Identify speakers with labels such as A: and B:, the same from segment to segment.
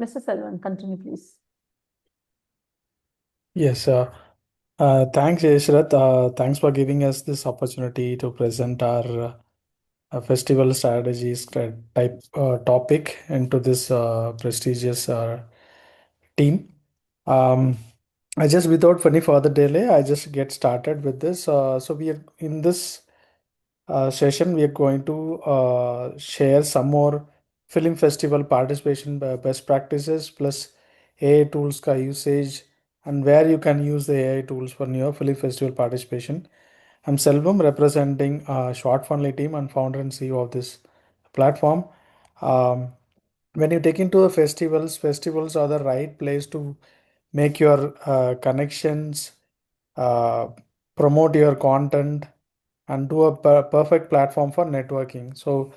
A: Mr. Selvan, continue, please.
B: Yes, thanks, Yashrat. Thanks for giving us this opportunity to present our festival strategies type topic into this prestigious team. Um, I just, without any further delay, I just get started with this. So we are in this session, we are going to share some more film festival participation best practices plus AI tools ka usage and where you can use the AI tools for your film festival participation. I'm Selvam, representing Shortfundly team and founder and CEO of this platform. Um, when you take into the festivals are the right place to make your connections, uh, promote your content, and do a perfect platform for networking. So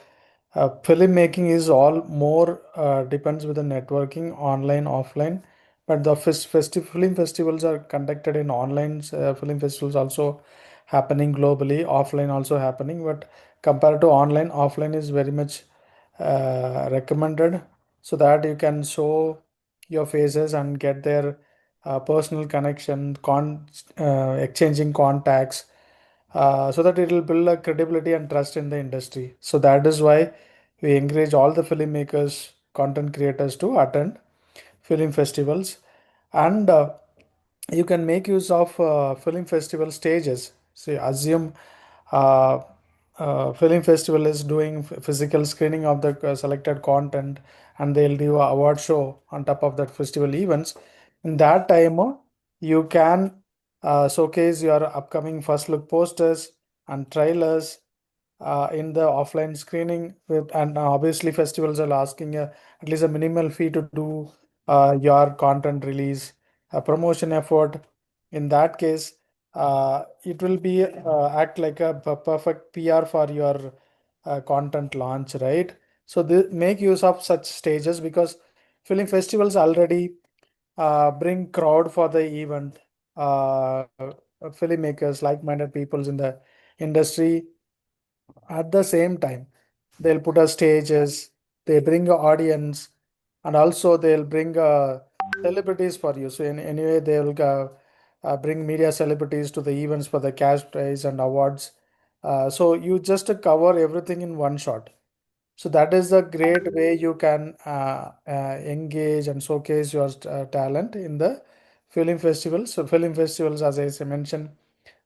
B: filmmaking is all more depends with the networking online offline, but the film festivals are conducted in online. Film festivals also happening globally, offline also happening, but compared to online, offline is very much recommended so that you can show your faces and get their personal connection, exchanging contacts, so that it will build a credibility and trust in the industry. So that is why we encourage all the filmmakers, content creators to attend film festivals, and you can make use of film festival stages. So assume uh, film festival is doing physical screening of the selected content, and they'll do a award show on top of that festival events. In that time, you can showcase your upcoming first look posters and trailers in the offline screening with, and obviously festivals are asking at least a minimal fee to do your content release, a promotion effort. In that case, it will be act like a perfect PR for your content launch, right? So make use of such stages because film festivals already bring crowd for the event. Filmmakers, like-minded peoples in the industry. At the same time, they'll put a stages, they bring a audience, and also they'll bring celebrities for you. So in anyway, they'll bring media celebrities to the events for the cash prize and awards. So you just cover everything in one shot. So that is a great way you can engage and showcase your talent in the film festivals. So film festivals, as I mentioned,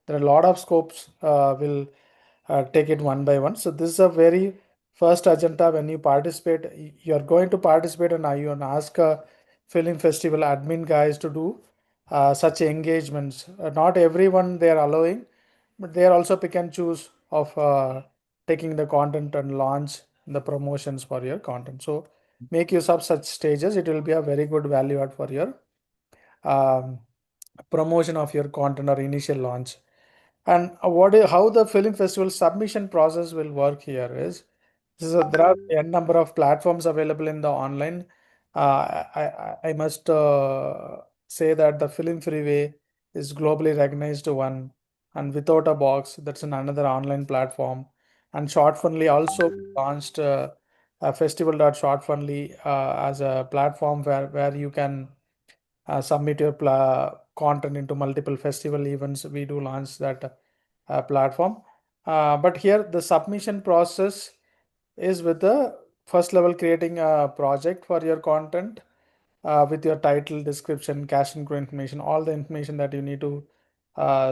B: there are a lot of scopes. Will take it one by one. So this is a very first agenda when you participate. You're going to participate, and you ask film festival admin guys to do such engagements. Not everyone they are allowing, but they are also pick and choose of taking the content and launch the promotions for your content. So make use of such stages. It will be a very good value add for your um, promotion of your content or initial launch. And how the film festival submission process will work here is, there are n number of platforms available in the online. I must say that the Film Freeway is globally recognized one, and Without a Box, that's another online platform. And Shortfundly also launched festival.shortfundly as a platform where you can submit your content into multiple festival events. We do launch that platform. But here the submission process is with the first level creating a project for your content with your title, description, cash and crew information, all the information that you need to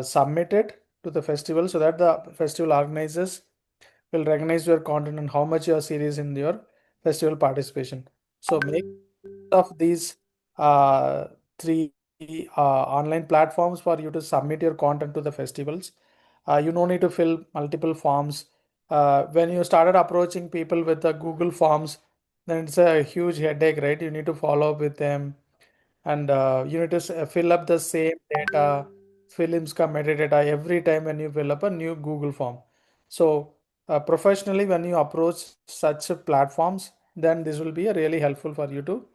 B: submit it to the festival so that the festival organizers will recognize your content and how much you are serious in your festival participation. So make of these uh, three online platforms for you to submit your content to the festivals. You don't need to fill multiple forms. When you started approaching people with the Google Forms, then it's a huge headache, right? You need to follow up with them, and you need to fill up the same data, films ka metadata every time when you fill up a new Google form. So professionally, when you approach such platforms, then this will be really helpful for you to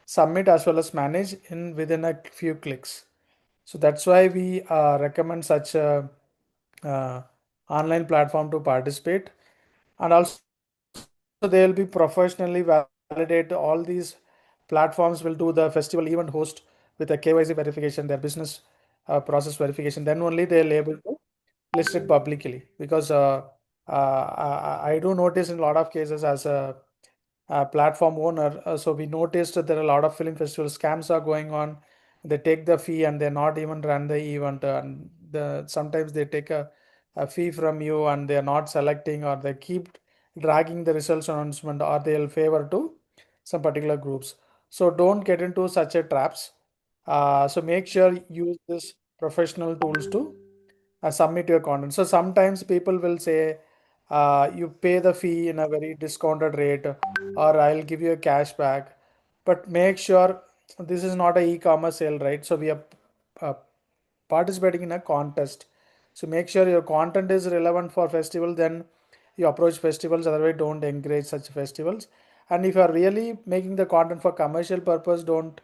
B: submit as well as manage in within a few clicks. So that's why we recommend such a uh, online platform to participate, and also they will be professionally validate all these platforms will do the festival event host with a KYC verification, their business process verification. Then only they'll able to list it publicly. Because I do notice in a lot of cases as a platform owner. So we noticed that there are a lot of film festival scams are going on. They take the fee and they not even run the event, and sometimes they take a fee from you and they are not selecting, or they keep dragging the results announcement, or they'll favor to some particular groups. So don't get into such a traps. So make sure you use this professional tools to submit your content. So sometimes people will say, you pay the fee in a very discounted rate, or I'll give you a cash back. But make sure this is not a e-commerce sale, right? So we are uh, participating in a contest. So make sure your content is relevant for festival, then you approach festivals. Otherwise, don't encourage such festivals. And if you are really making the content for commercial purpose, don't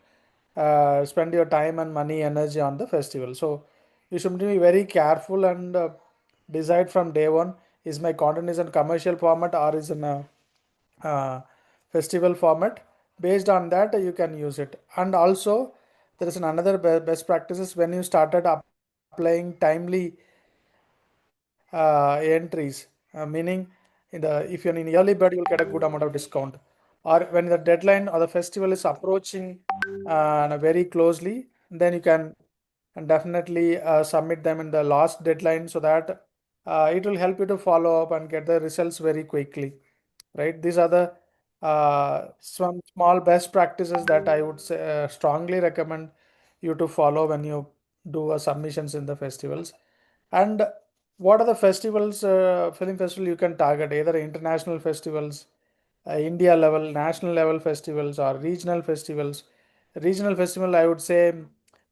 B: spend your time and money, energy on the festival. So you should be very careful and decide from day one: is my content is in commercial format or is in a uh, festival format. Based on that, you can use it. And also, there is another best practices when you started applying timely entries, meaning if you're in early bird, you'll get a good amount of discount. Or when the deadline or the festival is approaching very closely, then you can definitely submit them in the last deadline, so that it will help you to follow up and get the results very quickly, right? These are the some small best practices that I would say, strongly recommend you to follow when you do submissions in the festivals. And what are the festivals, film festival you can target? Either international festivals, India level, national level festivals, or regional festivals. Regional festival, I would say,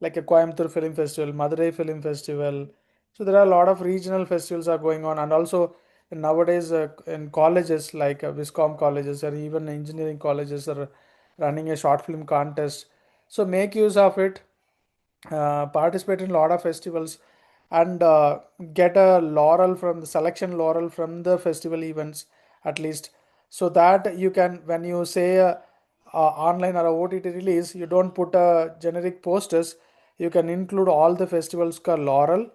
B: like a Coimbatore Film Festival, Madurai Film Festival. So there are a lot of regional festivals are going on, and also nowadays in colleges like Viscom colleges or even engineering colleges are running a short film contest. So make use of it, participate in a lot of festivals, and get a laurel from the selection laurel from the festival events at least, so that you can, when you say online or a OTT release, you don't put generic posters. You can include all the festivals ka laurel,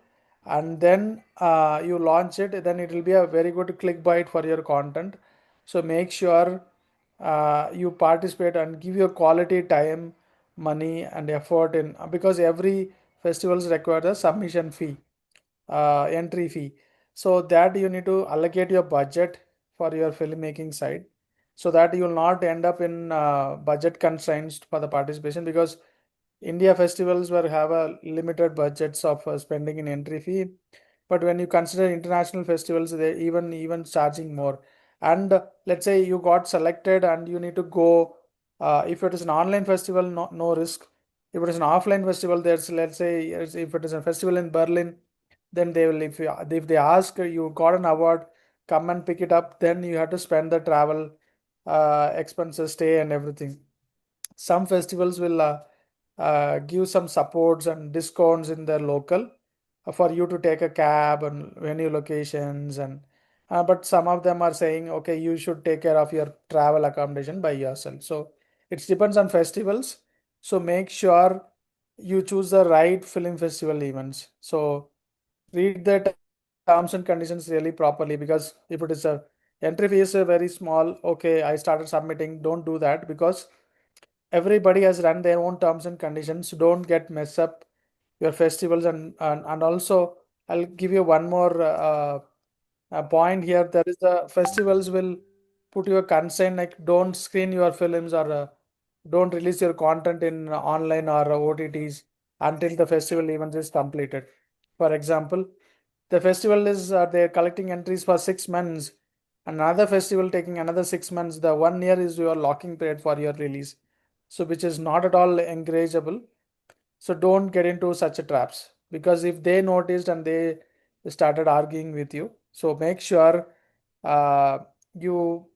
B: and then you launch it. Then it will be a very good clickbait for your content. So make sure you participate and give your quality time, money and effort in, because every festivals require a submission fee, entry fee. So that you need to allocate your budget for your filmmaking side, so that you will not end up in budget constraints for the participation, because India festivals will have a limited budgets of spending in entry fee. But when you consider international festivals, they even charging more. And let's say you got selected and you need to go. If it is an online festival, no risk. If it is an offline festival, there's, let's say, if it is a festival in Berlin, then they will, if they ask you got an award, come and pick it up, then you have to spend the travel expenses, stay and everything. Some festivals will give some supports and discounts in their local, for you to take a cab and venue locations, and but some of them are saying, okay, you should take care of your travel accommodation by yourself. So it depends on festivals. So make sure you choose the right film festival events. So read the terms and conditions really properly, because if it is a entry fee is a very small, okay, I started submitting, don't do that, because everybody has run their own terms and conditions. Don't get mess up your festivals. And also, I'll give you one more point here. There is the festivals will put your consent, like don't screen your films, or don't release your content in online or OTTs until the festival event is completed. For example, the festival is they're collecting entries for 6 months. Another festival taking another 6 months. The 1 year is your locking period for your release. So which is not at all encourageable. So don't get into such a traps, because if they noticed and they started arguing with you, so make sure uh, you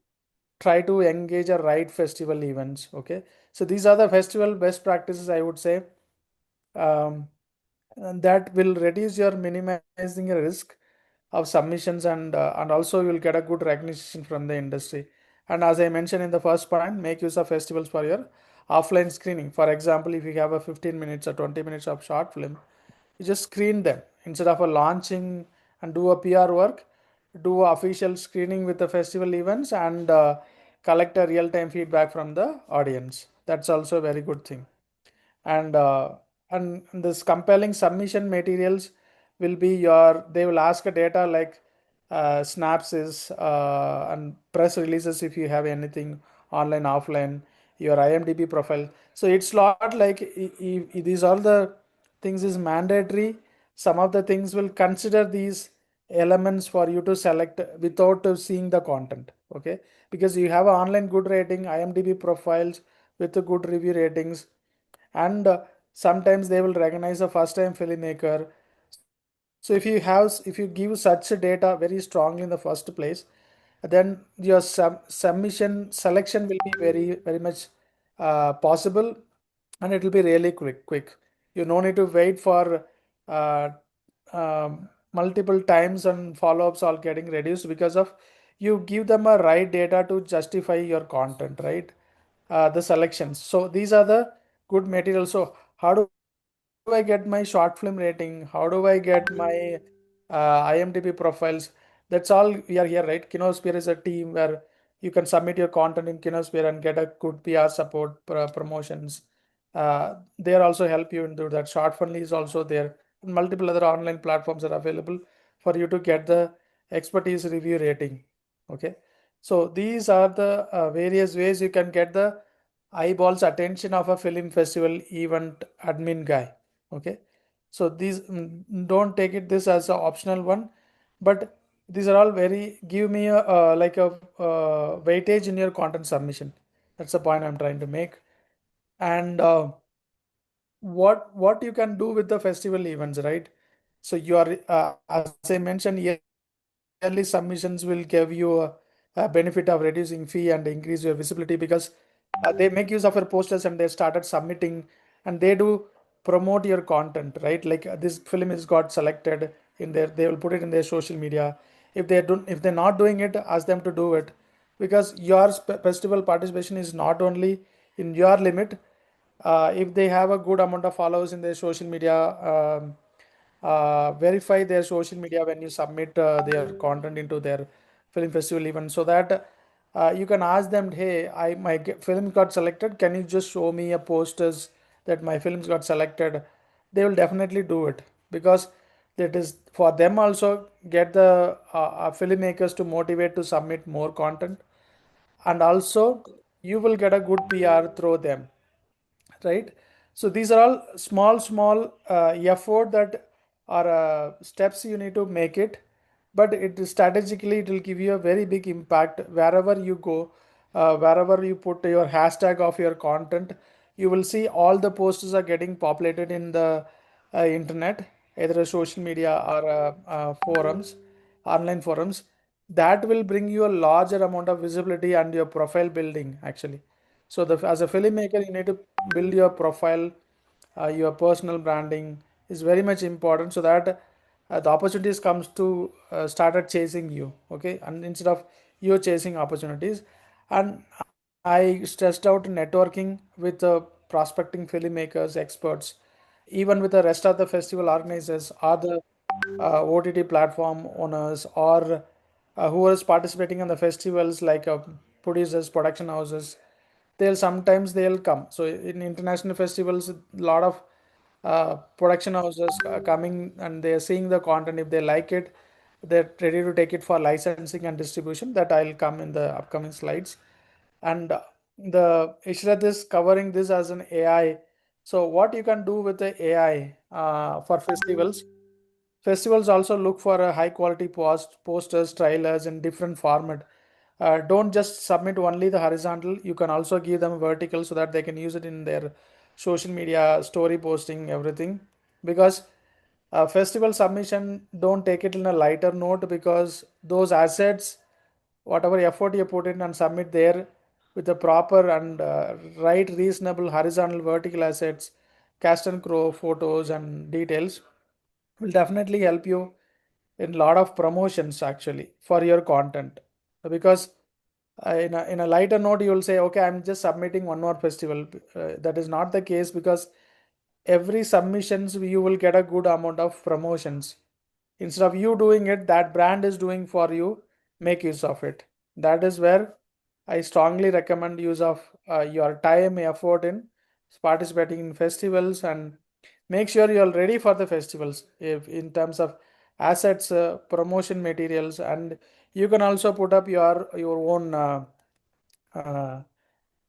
B: try to engage a right festival events. Okay, so these are the festival best practices, I would say, um, and that will reduce your minimizing your risk of submissions, and also you'll get a good recognition from the industry. And as I mentioned in the first point, make use of festivals for your offline screening. For example, if you have a 15 minutes or 20 minutes of short film, you just screen them instead of a launching and do a PR work, do official screening with the festival events and collect a real-time feedback from the audience. That's also a very good thing. And this compelling submission materials will be your, they will ask a data like synopsis and press releases if you have anything online offline, your IMDb profile. So it's not like these all the things is mandatory. Some of the things will consider these elements for you to select without seeing the content. Okay, because you have an online good rating IMDb profiles with the good review ratings, and sometimes they will recognize a first time filmmaker. So if you give such data very strongly in the first place, then your submission selection will be very much possible, and it will be really quick. You no need to wait for uh, multiple times, and follow-ups all getting reduced because of you give them a right data to justify your content, right? The selections. So these are the good materials. So how do I get my short film rating? How do I get my IMDb profiles? That's all we are here, right? Kinosphere is a team where you can submit your content in Kinosphere and get a good PR support, promotions. They also help you into that. Shortfundly is also there. And multiple other online platforms are available for you to get the expertise review rating. Okay. So these are the various ways you can get the eyeballs attention of a film festival event admin guy. Okay. So these, don't take it this as an optional one, but these are all very, give me a like a weightage in your content submission. That's the point I'm trying to make. And what you can do with the festival events, right? So you are, as I mentioned, yearly submissions will give you a benefit of reducing fee and increase your visibility, because they make use of your posters and they started submitting, and they do promote your content, right? Like this film is got selected in their, they will put it in their social media. If they're not doing it, ask them to do it, because your festival participation is not only in your limit. If they have a good amount of followers in their social media, verify their social media when you submit their content into their film festival event, so that you can ask them, hey, my film got selected, can you just show me a posters that my films got selected? They will definitely do it, because that is for them also get the filmmakers to motivate to submit more content, and also you will get a good PR through them, right? So these are all small effort that are steps you need to make it, but it strategically it will give you a very big impact wherever you go. Wherever you put your hashtag of your content, you will see all the posters are getting populated in the internet, either a social media or forums, online forums. That will bring you a larger amount of visibility and your profile building actually. So as a filmmaker, you need to build your profile, your personal branding is very much important, so that the opportunities comes to started chasing you. Okay, and instead of you chasing opportunities, and I stressed out networking with prospecting filmmakers, experts, even with the rest of the festival organizers or the OTT platform owners, or who is participating in the festivals like producers, production houses. They'll come. So in international festivals, a lot of production houses are coming, and they're seeing the content. If they like it, they're ready to take it for licensing and distribution. That I'll come in the upcoming slides. And the Ishrat is covering this as an AI. So what you can do with the AI for festivals? Festivals also look for a high quality posters, trailers in different format. Don't just submit only the horizontal. You can also give them vertical so that they can use it in their social media, story posting, everything. Because festival submission, don't take it in a lighter note, because those assets, whatever effort you put in and submit there with the proper and right reasonable horizontal vertical assets, cast and crow photos and details, will definitely help you in a lot of promotions actually for your content, because In a lighter note, you will say, okay, I'm just submitting one more festival. That is not the case, because every submissions you will get a good amount of promotions. Instead of you doing it, that brand is doing for you. Make use of it. That is where I strongly recommend use of your time, effort in participating in festivals, and make sure you are ready for the festivals if in terms of assets, promotion materials, and you can also put up your own uh,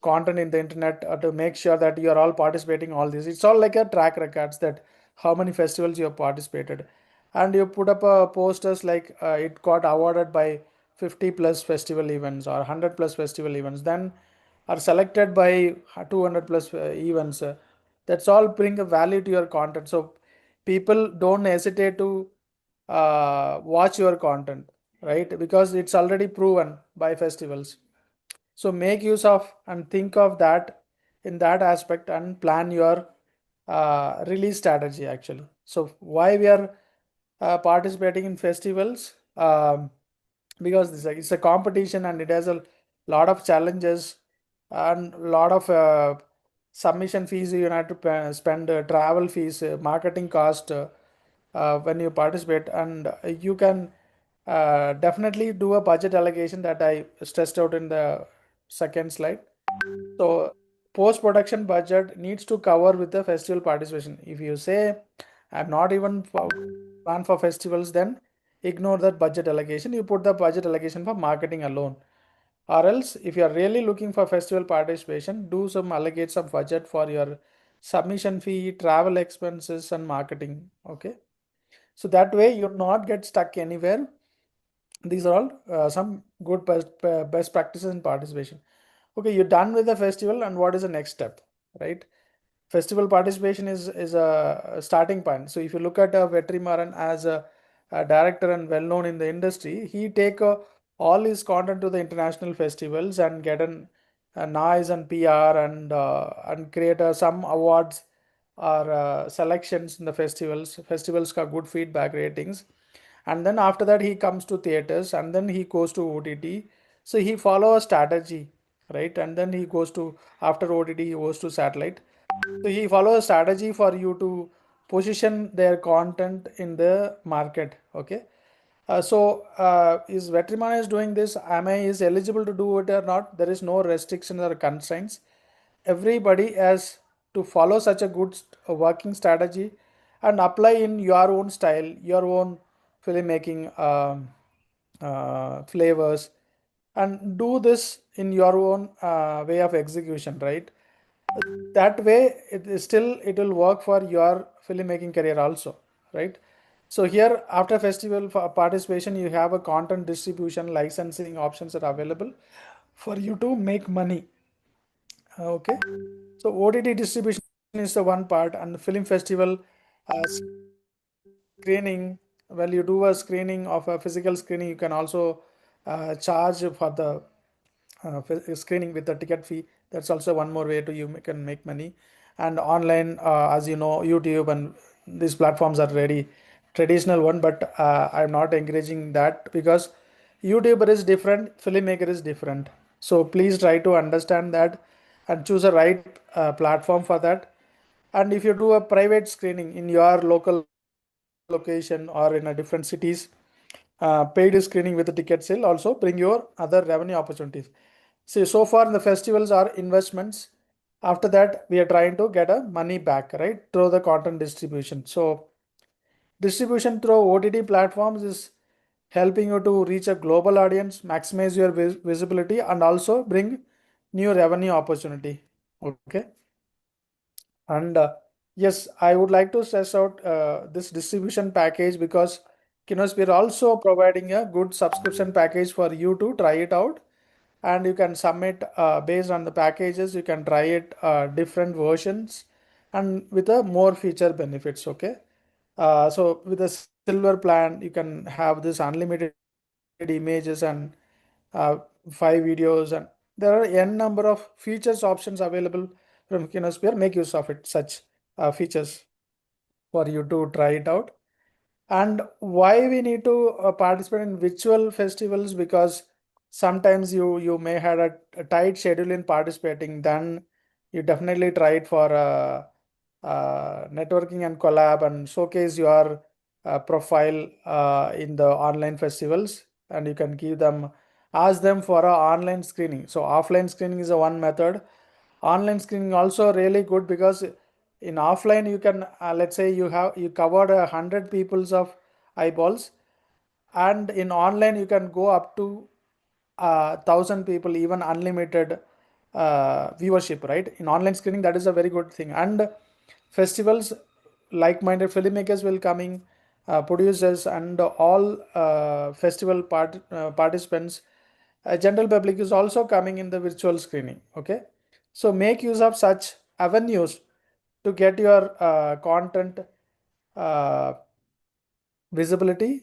B: content in the internet to make sure that you are all participating all this. It's all like a track records that how many festivals you have participated, and you put up posters like it got awarded by 50 plus festival events or 100 plus festival events, then are selected by 200 plus events. That's all bring a value to your content, so people don't hesitate to watch your content, right? Because it's already proven by festivals. So make use of and think of that in that aspect and plan your release strategy actually. So why we are participating in festivals? Because it's a competition and it has a lot of challenges and a lot of submission fees you have to spend, travel fees, marketing cost when you participate, and you can definitely do a budget allocation that I stressed out in the second slide. So post-production budget needs to cover with the festival participation. If you say I'm not even plan for festivals, then ignore that budget allocation. You put the budget allocation for marketing alone. Or else, if you are really looking for festival participation, do some allocate some budget for your submission fee, travel expenses, and marketing. Okay. So that way you'll not get stuck anywhere. These are all some good best practices in participation. Okay, you're done with the festival, and what is the next step, right? Festival participation is a starting point. So if you look at Vetrimaran as a director and well known in the industry, he take all his content to the international festivals and get a noise and PR and create some awards or selections in the festivals. Festivals got good feedback ratings, and then after that he comes to theaters, and then he goes to OTT. So he follow a strategy, right? And then he goes to, after OTT he goes to satellite. So he follows a strategy for you to position their content in the market. Okay. Is Vetriman is doing this? Am I is eligible to do it or not? There is no restrictions or constraints. Everybody has to follow such a good working strategy and apply in your own style, your own filmmaking flavors, and do this in your own way of execution, right? That way it is still it will work for your filmmaking career also, right? So here after festival participation, you have a content distribution licensing options that are available for you to make money. Okay, so OTT distribution is the one part, and film festival screening. Well, you do a screening of a physical screening, you can also charge for the screening with the ticket fee. That's also one more way to you can make money. And online, as you know, YouTube and these platforms are very traditional one, but I'm not encouraging that, because YouTuber is different, filmmaker is different. So please try to understand that and choose a right platform for that. And if you do a private screening in your local location or in a different cities, paid screening with the ticket sale also bring your other revenue opportunities. See, so far the festivals are investments. After that, we are trying to get a money back, right, through the content distribution. So distribution through OTT platforms is helping you to reach a global audience, maximize your visibility, and also bring new revenue opportunity. Okay. And yes, I would like to stress out this distribution package, because Kinosphere also providing a good subscription package for you to try it out, and you can submit based on the packages. You can try it different versions and with a more feature benefits. Okay, so with a silver plan, you can have this unlimited images and uh, 5 videos, and there are n number of features options available from Kinosphere. Make use of it, such features for you to try it out. And why we need to participate in virtual festivals? Because sometimes you may had a tight schedule in participating, then you definitely try it for networking and collab and showcase your profile in the online festivals, and you can give them, ask them for a online screening. So offline screening is a one method. Online screening also really good because in offline you can let's say you covered 100 people's of eyeballs, and in online you can go up to 1,000 people, even unlimited viewership, right? In online screening, that is a very good thing. And festivals, like-minded filmmakers will coming, producers and all festival participants, general public is also coming in the virtual screening. Okay, so make use of such avenues to get your content uh, visibility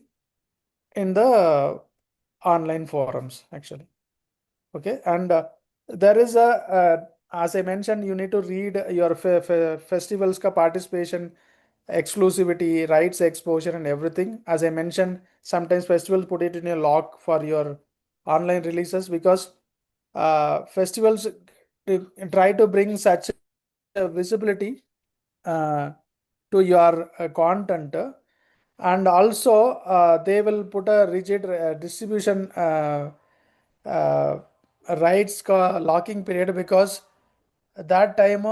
B: in the online forums actually. Okay, and there is as I mentioned, you need to read your festivals ka participation, exclusivity, rights, exposure, and everything. As I mentioned, sometimes festivals put it in a lock for your online releases because festivals try to bring such visibility uh, to your content, and also they will put a rigid distribution uh, rights locking period, because at that time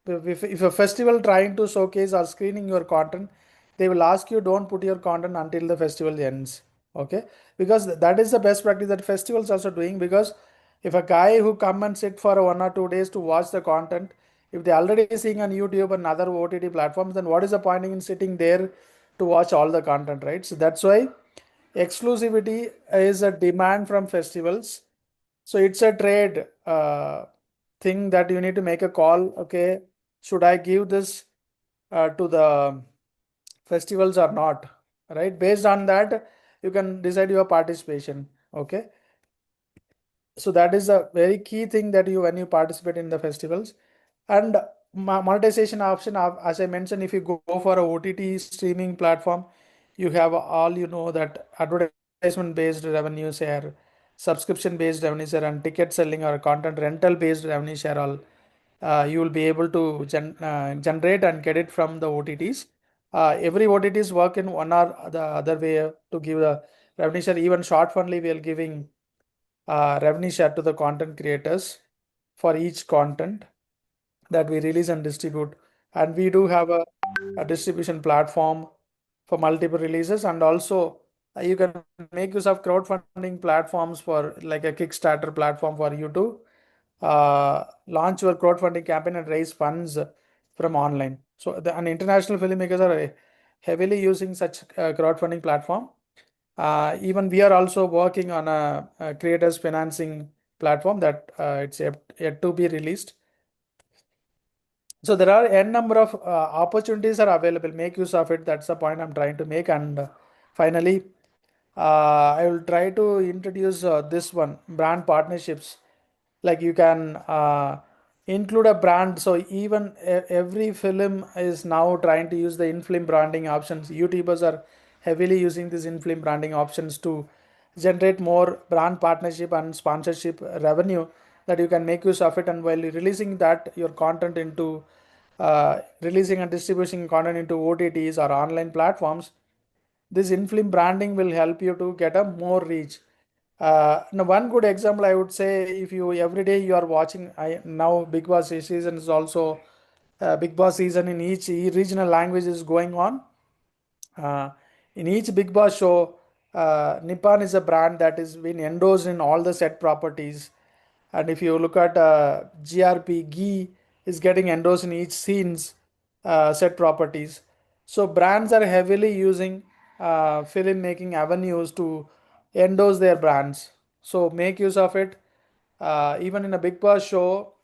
B: if a festival trying to showcase or screening your content, they will ask you don't put your content until the festival ends. Okay, because that is the best practice that festivals also doing, because if a guy who come and sit for 1 or 2 days to watch the content, if they already seeing on YouTube and other OTT platforms, then what is the point in sitting there to watch all the content, right? So that's why exclusivity is a demand from festivals. So it's a trade thing that you need to make a call. Okay, should I give this to the festivals or not? Right? Based on that, you can decide your participation. Okay, so that is a very key thing that you when you participate in the festivals. And monetization option, as I mentioned, if you go for a OTT streaming platform, you have all, that advertisement based revenue share, subscription based revenue share, and ticket selling or content rental based revenue share, all you will be able to generate and get it from the OTTs. Every OTTs work in one or the other way to give the revenue share. Even Shortfundly, we are giving revenue share to the content creators for each content that we release and distribute. And we do have a distribution platform for multiple releases, and also you can make use of crowdfunding platforms for like a Kickstarter platform for you to launch your crowdfunding campaign and raise funds from online. So and international filmmakers are heavily using such crowdfunding platform. Even we are also working on a creators financing platform that it's yet to be released. So there are n number of opportunities are available. Make use of it. That's the point I'm trying to make. And finally, I will try to introduce this one, brand partnerships. Like you can include a brand. So even every film is now trying to use the in-film branding options. YouTubers are heavily using these in-film branding options to generate more brand partnership and sponsorship revenue, that you can make use of it. And while releasing that your content into releasing and distributing content into OTTs or online platforms, this in-film branding will help you to get a more reach. Now one good example I would say, if you every day you are watching, now Big Boss season is also Big Boss season in each regional language is going on. Uh, in each Big Boss show, Nippon is a brand that is been endorsed in all the set properties. And if you look at GRP, Ghee is getting endorsed in each scenes set properties. So brands are heavily using filmmaking avenues to endorse their brands. So make use of it. Even in a Big Boss show,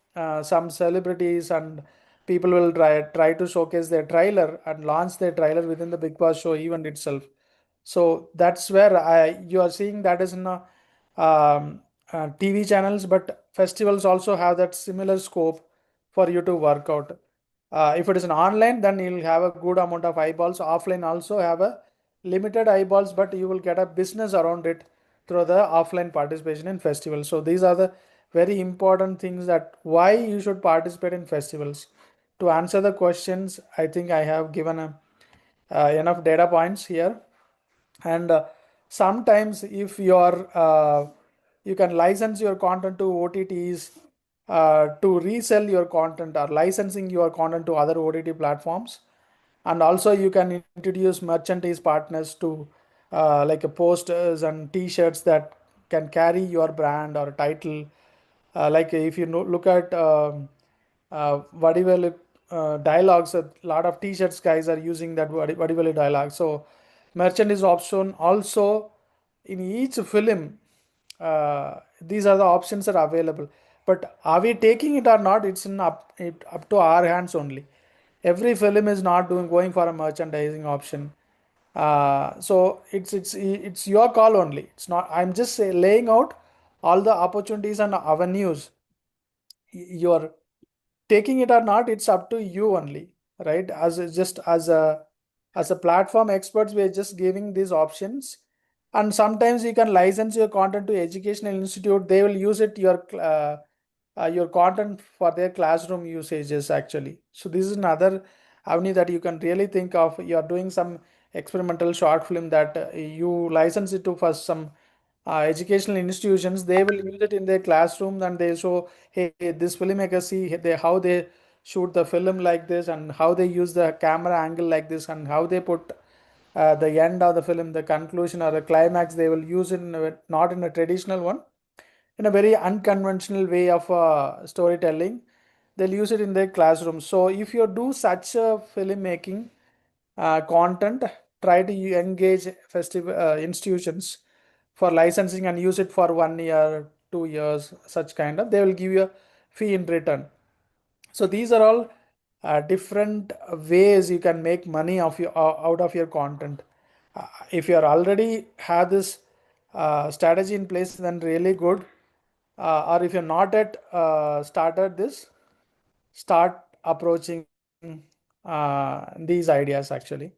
B: some celebrities and people will try to showcase their trailer and launch their trailer within the Big Boss show event itself. So that's where you are seeing that is in TV channels, but festivals also have that similar scope for you to work out. If it is an online, then you'll have a good amount of eyeballs. Offline also have a limited eyeballs, but you will get a business around it through the offline participation in festivals. So these are the very important things that why you should participate in festivals. To answer the questions, I think I have given enough data points here. And sometimes if you can license your content to OTTs to resell your content or licensing your content to other OTT platforms. And also you can introduce merchandise partners to like posters and t-shirts that can carry your brand or title. Like if you look at Vadivelu dialogues, a lot of t-shirts guys are using that Vadivelu dialogue. So merchandise option also in each film. These are the options that are available. But are we taking it or not? It's up to our hands only. Every film is not going for a merchandising option. So it's your call only. It's not. I'm just laying out all the opportunities and avenues. You're taking it or not, it's up to you only, right? Just as a platform experts, we're just giving these options. And sometimes you can license your content to educational institute. They will use it your content for their classroom usages actually. So this is another avenue that you can really think of. You're doing some experimental short film that you license it to for some educational institutions. They will use it in their classroom and they show, hey, this filmmaker, see how they shoot the film like this and how they use the camera angle like this and how they put the end of the film, the conclusion or the climax. They will use it not in a traditional one, in a very unconventional way of storytelling. They'll use it in their classroom. So if you do such a filmmaking content, try to engage festival institutions for licensing and use it for 1 year, 2 years, such kind of. They will give you a fee in return. So these are all different ways you can make money out of your content. If you are already have this strategy in place, then really good. Or if you're not yet started this, start approaching these ideas actually.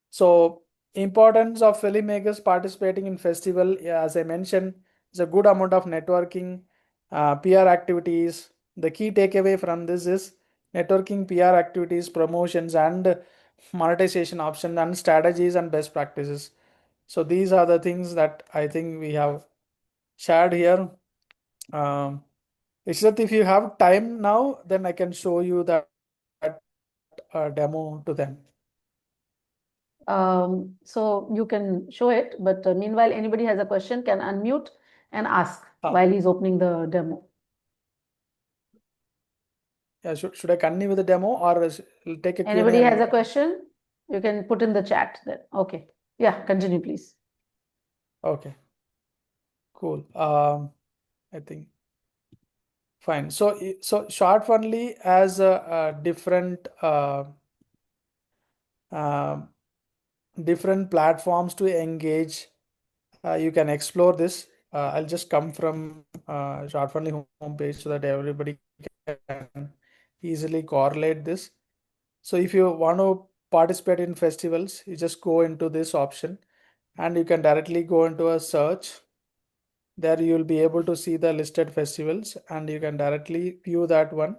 B: So importance of filmmakers participating in festival, yeah, as I mentioned, is a good amount of networking, PR activities. The key takeaway from this is networking, PR activities, promotions, and monetization options and strategies and best practices. So these are the things that I think we have shared here. Um, Ishrat, if you have time now, then I can show you that demo to them.
A: So you can show it, but meanwhile, anybody has a question can unmute and ask
B: Ah,
A: while he's opening the demo.
B: yeah, should I continue with the demo or take a Q&A
A: Anybody
B: and
A: has a question, you can put in the chat then. Okay. Yeah, continue, please.
B: okay, cool. I think fine. So Shortfundly has a different uh, different platforms to engage. You can explore this. I'll just come from Shortfundly homepage so that everybody can easily correlate this. So if you want to participate in festivals, you just go into this option and you can directly go into a search. There you will be able to see the listed festivals and you can directly view that one.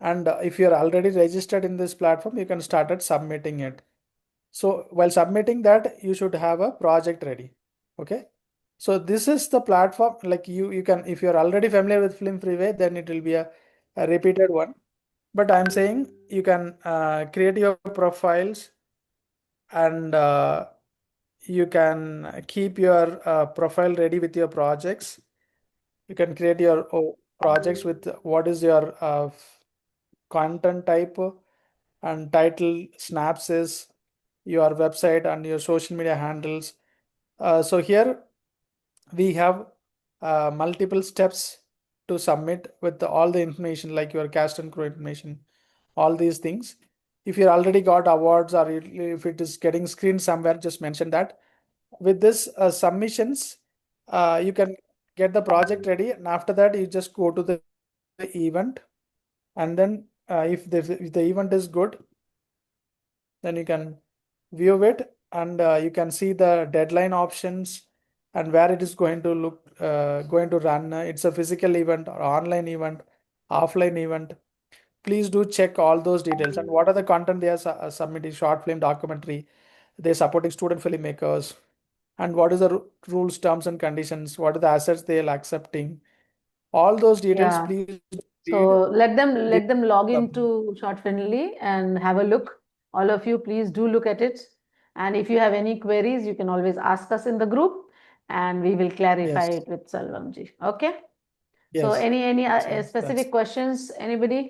B: And if you're already registered in this platform, you can start at submitting it. So while submitting that, you should have a project ready. Okay. So this is the platform, like you can, if you're already familiar with Film Freeway, then it will be a repeated one. But I'm saying you can create your profiles and you can keep your profile ready with your projects. You can create your projects with what is your content type and title, synopsis, your website and your social media handles. So here we have multiple steps to submit with all the information like your cast and crew information, all these things. If you already got awards or if it is getting screened somewhere, just mention that. With this submissions, you can get the project ready, and after that you just go to the event, and then if the event is good, then you can view it and you can see the deadline options and where it is going to run. It's a physical event or online event, offline event. Please do check all those details and what are the content they are submitting, short film, documentary, they're supporting student filmmakers, and what is the rules, terms and conditions, what are the assets they are accepting. All those details,
A: Yeah.
B: please
A: So
B: read.
A: let them log into Shortfundly and have a look. All of you, please do look at it. And if you have any queries, you can always ask us in the group, and we will clarify
B: Yes.
A: it with Selvam ji. Okay. So
B: Yes.
A: any
B: Yes,
A: specific
B: that's
A: questions? Anybody?